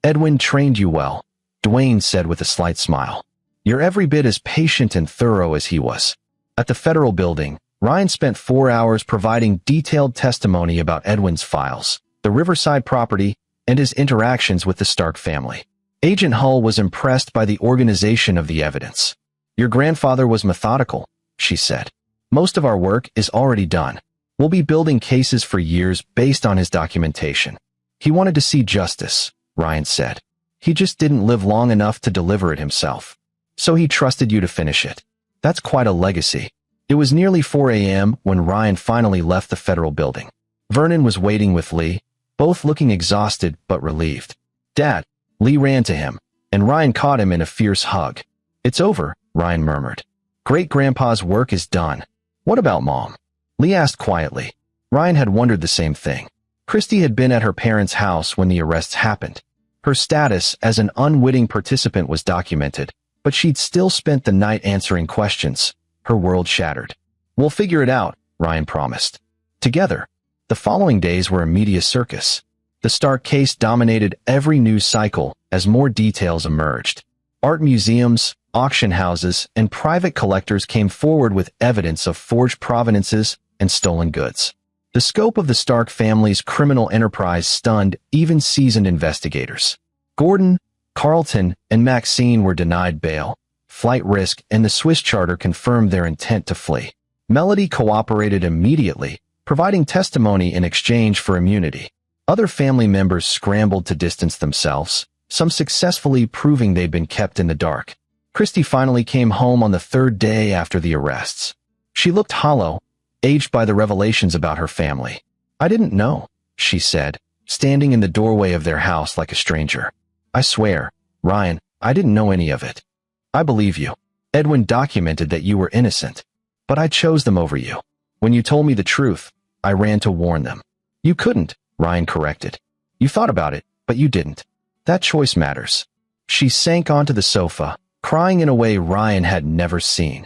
Edwin trained you well, Dwayne said with a slight smile. You're every bit as patient and thorough as he was. At the federal building, Ryan spent 4 hours providing detailed testimony about Edwin's files, the Riverside property, and his interactions with the Stark family. Agent Hull was impressed by the organization of the evidence. Your grandfather was methodical, she said. Most of our work is already done. We'll be building cases for years based on his documentation. He wanted to see justice, Ryan said. He just didn't live long enough to deliver it himself. So he trusted you to finish it. That's quite a legacy. It was nearly 4 a.m. when Ryan finally left the federal building. Vernon was waiting with Lee, both looking exhausted but relieved. Dad, Lee ran to him, and Ryan caught him in a fierce hug. It's over, Ryan murmured. Great-grandpa's work is done. What about Mom? Lee asked quietly. Ryan had wondered the same thing. Christy had been at her parents' house when the arrests happened. Her status as an unwitting participant was documented, but she'd still spent the night answering questions. Her world shattered. We'll figure it out, Ryan promised. Together. The following days were a media circus. The Stark case dominated every news cycle as more details emerged. Art museums, auction houses, and private collectors came forward with evidence of forged provenances and stolen goods. The scope of the Stark family's criminal enterprise stunned even seasoned investigators. Gordon, Carlton, and Maxine were denied bail. Flight risk and the Swiss charter confirmed their intent to flee. Melody cooperated immediately, providing testimony in exchange for immunity. Other family members scrambled to distance themselves, some successfully proving they'd been kept in the dark. Christy finally came home on the third day after the arrests. She looked hollow, aged by the revelations about her family. I didn't know, she said, standing in the doorway of their house like a stranger. I swear, Ryan, I didn't know any of it. I believe you. Edwin documented that you were innocent. But I chose them over you. When you told me the truth, I ran to warn them. You couldn't, Ryan corrected. You thought about it, but you didn't. That choice matters. She sank onto the sofa, crying in a way Ryan had never seen.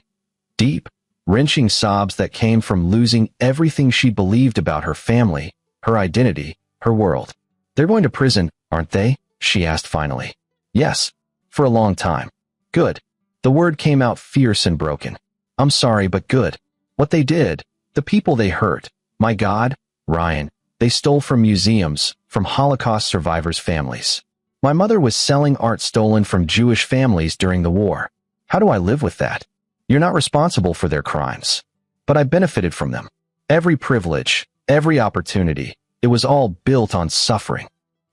Deep, wrenching sobs that came from losing everything she believed about her family, her identity, her world. They're going to prison, aren't they? She asked finally. Yes, for a long time. Good. The word came out fierce and broken. I'm sorry, but good. What they did, the people they hurt. My God, Ryan, they stole from museums, from Holocaust survivors' families. My mother was selling art stolen from Jewish families during the war. How do I live with that? You're not responsible for their crimes. But I benefited from them. Every privilege, every opportunity, it was all built on suffering.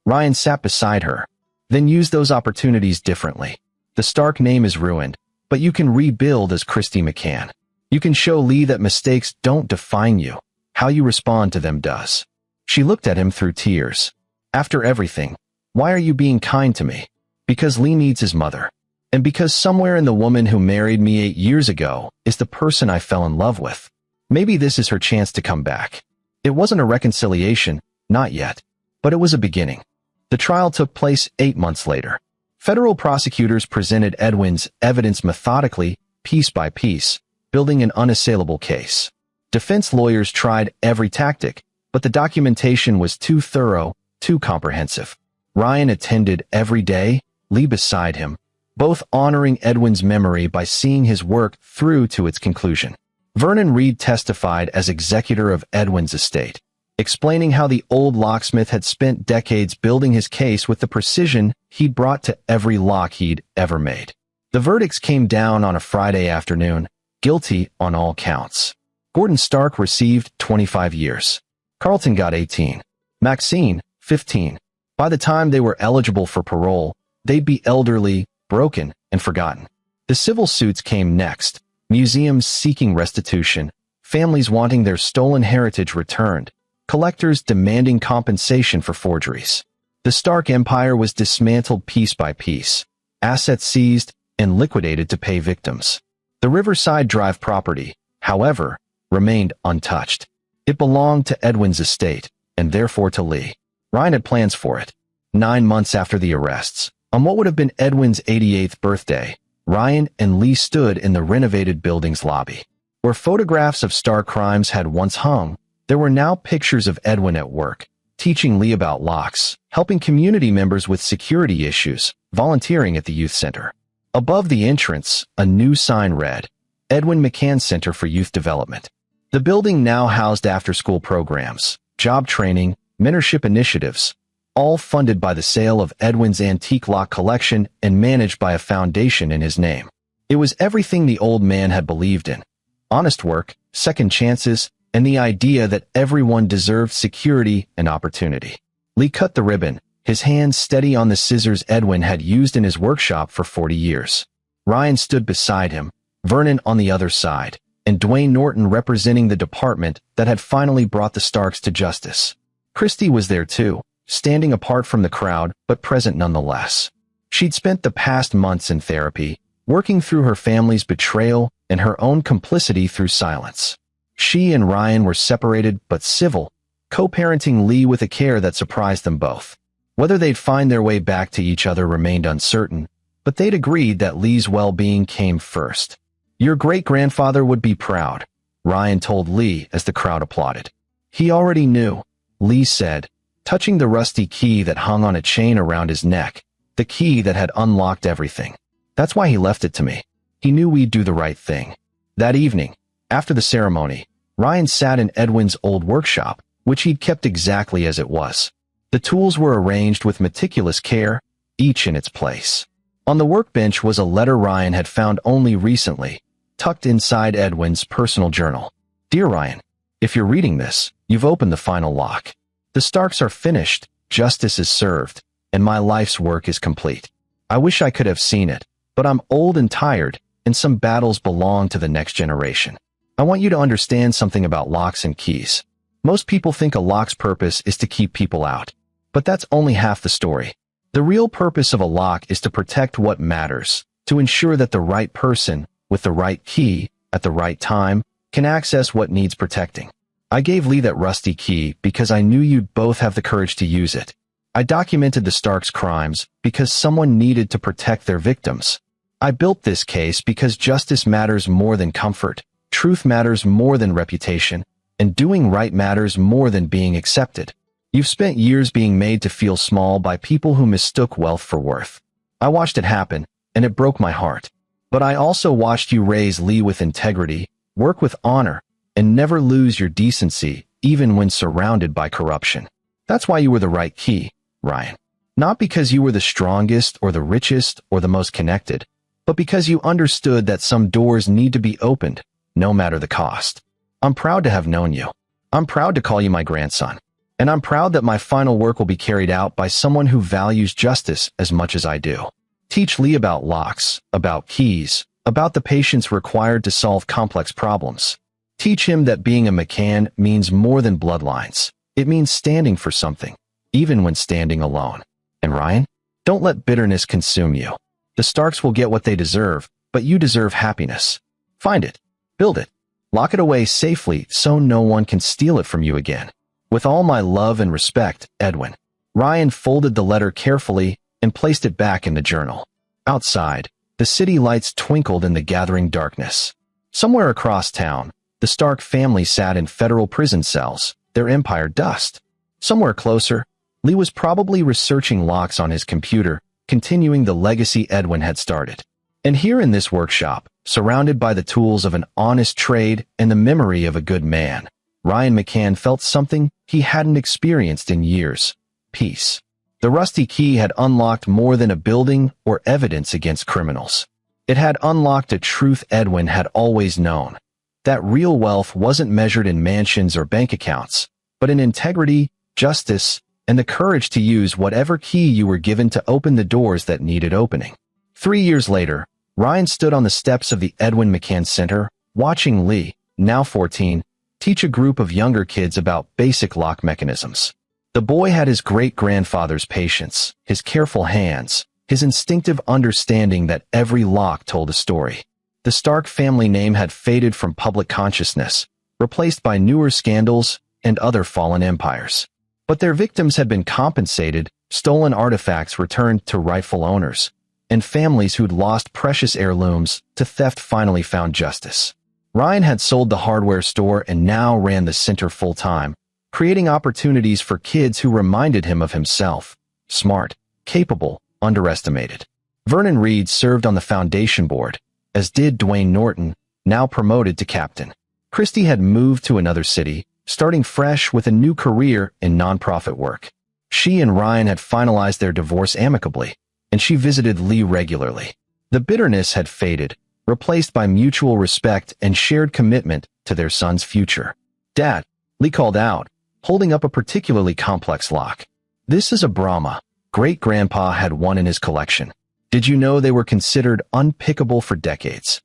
Ryan sat beside her. Then use those opportunities differently. The Stark name is ruined, but you can rebuild as Christy McCann. You can show Lee that mistakes don't define you. How you respond to them does. She looked at him through tears. After everything, why are you being kind to me? Because Lee needs his mother. And because somewhere in the woman who married me 8 years ago is the person I fell in love with. Maybe this is her chance to come back. It wasn't a reconciliation, not yet. But it was a beginning. The trial took place 8 months later. Federal prosecutors presented Edwin's evidence methodically, piece by piece, building an unassailable case. Defense lawyers tried every tactic, but the documentation was too thorough, too comprehensive. Ryan attended every day, Lee beside him, both honoring Edwin's memory by seeing his work through to its conclusion. Vernon Reed testified as executor of Edwin's estate, explaining how the old locksmith had spent decades building his case with the precision he'd brought to every lock he'd ever made. The verdicts came down on a Friday afternoon, guilty on all counts. Gordon Stark received 25 years. Carlton got 18. Maxine, 15. By the time they were eligible for parole, they'd be elderly, broken, and forgotten. The civil suits came next, museums seeking restitution, families wanting their stolen heritage returned, collectors demanding compensation for forgeries. The Stark empire was dismantled piece by piece, assets seized and liquidated to pay victims. The Riverside Drive property, however, remained untouched. It belonged to Edwin's estate, and therefore to Lee. Ryan had plans for it. 9 months after the arrests, on what would have been Edwin's 88th birthday, Ryan and Lee stood in the renovated building's lobby. Where photographs of Stark crimes had once hung, there were now pictures of Edwin at work, teaching Lee about locks, helping community members with security issues, volunteering at the youth center. Above the entrance, a new sign read, Edwin McCann Center for Youth Development. The building now housed after-school programs, job training, mentorship initiatives, all funded by the sale of Edwin's antique lock collection and managed by a foundation in his name. It was everything the old man had believed in. Honest work, second chances, and the idea that everyone deserved security and opportunity. Lee cut the ribbon, his hands steady on the scissors Edwin had used in his workshop for 40 years. Ryan stood beside him, Vernon on the other side, and Dwayne Norton representing the department that had finally brought the Starks to justice. Christy was there too, standing apart from the crowd, but present nonetheless. She'd spent the past months in therapy, working through her family's betrayal and her own complicity through silence. She and Ryan were separated but civil, co-parenting Lee with a care that surprised them both. Whether they'd find their way back to each other remained uncertain, but they'd agreed that Lee's well-being came first. Your great-grandfather would be proud, Ryan told Lee as the crowd applauded. He already knew, Lee said, touching the rusty key that hung on a chain around his neck, the key that had unlocked everything. That's why he left it to me. He knew we'd do the right thing. That evening, after the ceremony, Ryan sat in Edwin's old workshop, which he'd kept exactly as it was. The tools were arranged with meticulous care, each in its place. On the workbench was a letter Ryan had found only recently, tucked inside Edwin's personal journal. Dear Ryan, if you're reading this, you've opened the final lock. The Starks are finished, justice is served, and my life's work is complete. I wish I could have seen it, but I'm old and tired, and some battles belong to the next generation. I want you to understand something about locks and keys. Most people think a lock's purpose is to keep people out. But that's only half the story. The real purpose of a lock is to protect what matters, to ensure that the right person, with the right key, at the right time, can access what needs protecting. I gave Lee that rusty key because I knew you'd both have the courage to use it. I documented the Starks' crimes because someone needed to protect their victims. I built this case because justice matters more than comfort, truth matters more than reputation, and doing right matters more than being accepted. You've spent years being made to feel small by people who mistook wealth for worth. I watched it happen, and it broke my heart. But I also watched you raise Lee with integrity, work with honor, and never lose your decency, even when surrounded by corruption. That's why you were the right key, Ryan. Not because you were the strongest or the richest or the most connected, but because you understood that some doors need to be opened, no matter the cost. I'm proud to have known you. I'm proud to call you my grandson. and I'm proud that my final work will be carried out by someone who values justice as much as I do. Teach Lee about locks, about keys, about the patience required to solve complex problems. Teach him that being a McCann means more than bloodlines. It means standing for something, even when standing alone. And Ryan, don't let bitterness consume you. The Starks will get what they deserve, but you deserve happiness. Find it, build it, lock it away safely so no one can steal it from you again. With all my love and respect, Edwin. Ryan folded the letter carefully and placed it back in the journal. Outside, the city lights twinkled in the gathering darkness. Somewhere across town, the Stark family sat in federal prison cells, their empire dust. Somewhere closer, Lee was probably researching locks on his computer, continuing the legacy Edwin had started. And here in this workshop, surrounded by the tools of an honest trade and the memory of a good man, Ryan McCann felt something he hadn't experienced in years: peace. The rusty key had unlocked more than a building or evidence against criminals. It had unlocked a truth Edwin had always known: that real wealth wasn't measured in mansions or bank accounts, but in integrity, justice, and the courage to use whatever key you were given to open the doors that needed opening. 3 years later, Ryan stood on the steps of the Edwin McCann Center, watching Lee, now 14, teach a group of younger kids about basic lock mechanisms. The boy had his great-grandfather's patience, his careful hands, his instinctive understanding that every lock told a story. The Stark family name had faded from public consciousness, replaced by newer scandals and other fallen empires. But their victims had been compensated, stolen artifacts returned to rightful owners, and families who'd lost precious heirlooms to theft finally found justice. Ryan had sold the hardware store and now ran the center full-time, creating opportunities for kids who reminded him of himself: smart, capable, underestimated. Vernon Reed served on the foundation board, as did Dwayne Norton, now promoted to captain. Christy had moved to another city, starting fresh with a new career in nonprofit work. She and Ryan had finalized their divorce amicably, and she visited Lee regularly. The bitterness had faded, replaced by mutual respect and shared commitment to their son's future. "Dad," Lee called out, holding up a particularly complex lock. "This is a Brahma. Great-grandpa had one in his collection. Did you know they were considered unpickable for decades?"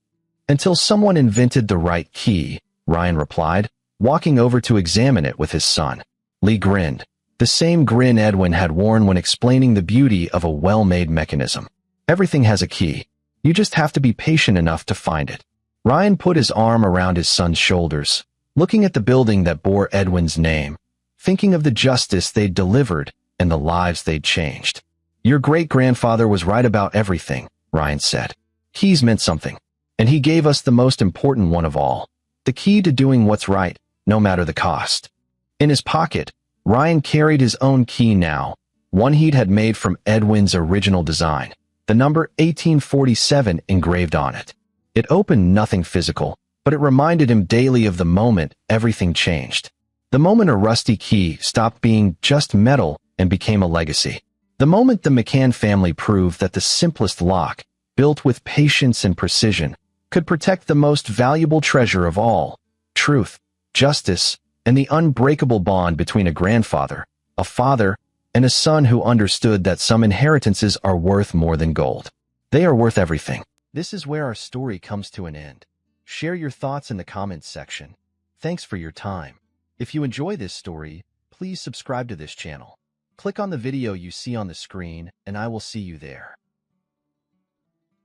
"Until someone invented the right key," Ryan replied, walking over to examine it with his son. Lee grinned, the same grin Edwin had worn when explaining the beauty of a well-made mechanism. "Everything has a key. You just have to be patient enough to find it." Ryan put his arm around his son's shoulders, looking at the building that bore Edwin's name, thinking of the justice they'd delivered and the lives they'd changed. "Your great-grandfather was right about everything," Ryan said. "Keys meant something, and he gave us the most important one of all: the key to doing what's right, no matter the cost." In his pocket, Ryan carried his own key now, one he'd had made from Edwin's original design, the number 1847 engraved on it. It opened nothing physical, but it reminded him daily of the moment everything changed. The moment a rusty key stopped being just metal and became a legacy. The moment the McCann family proved that the simplest lock, built with patience and precision, could protect the most valuable treasure of all: truth, justice, and the unbreakable bond between a grandfather, a father, and a son who understood that some inheritances are worth more than gold. They are worth everything. This is where our story comes to an end. Share your thoughts in the comments section. Thanks for your time. If you enjoy this story, please subscribe to this channel. Click on the video you see on the screen, and I will see you there.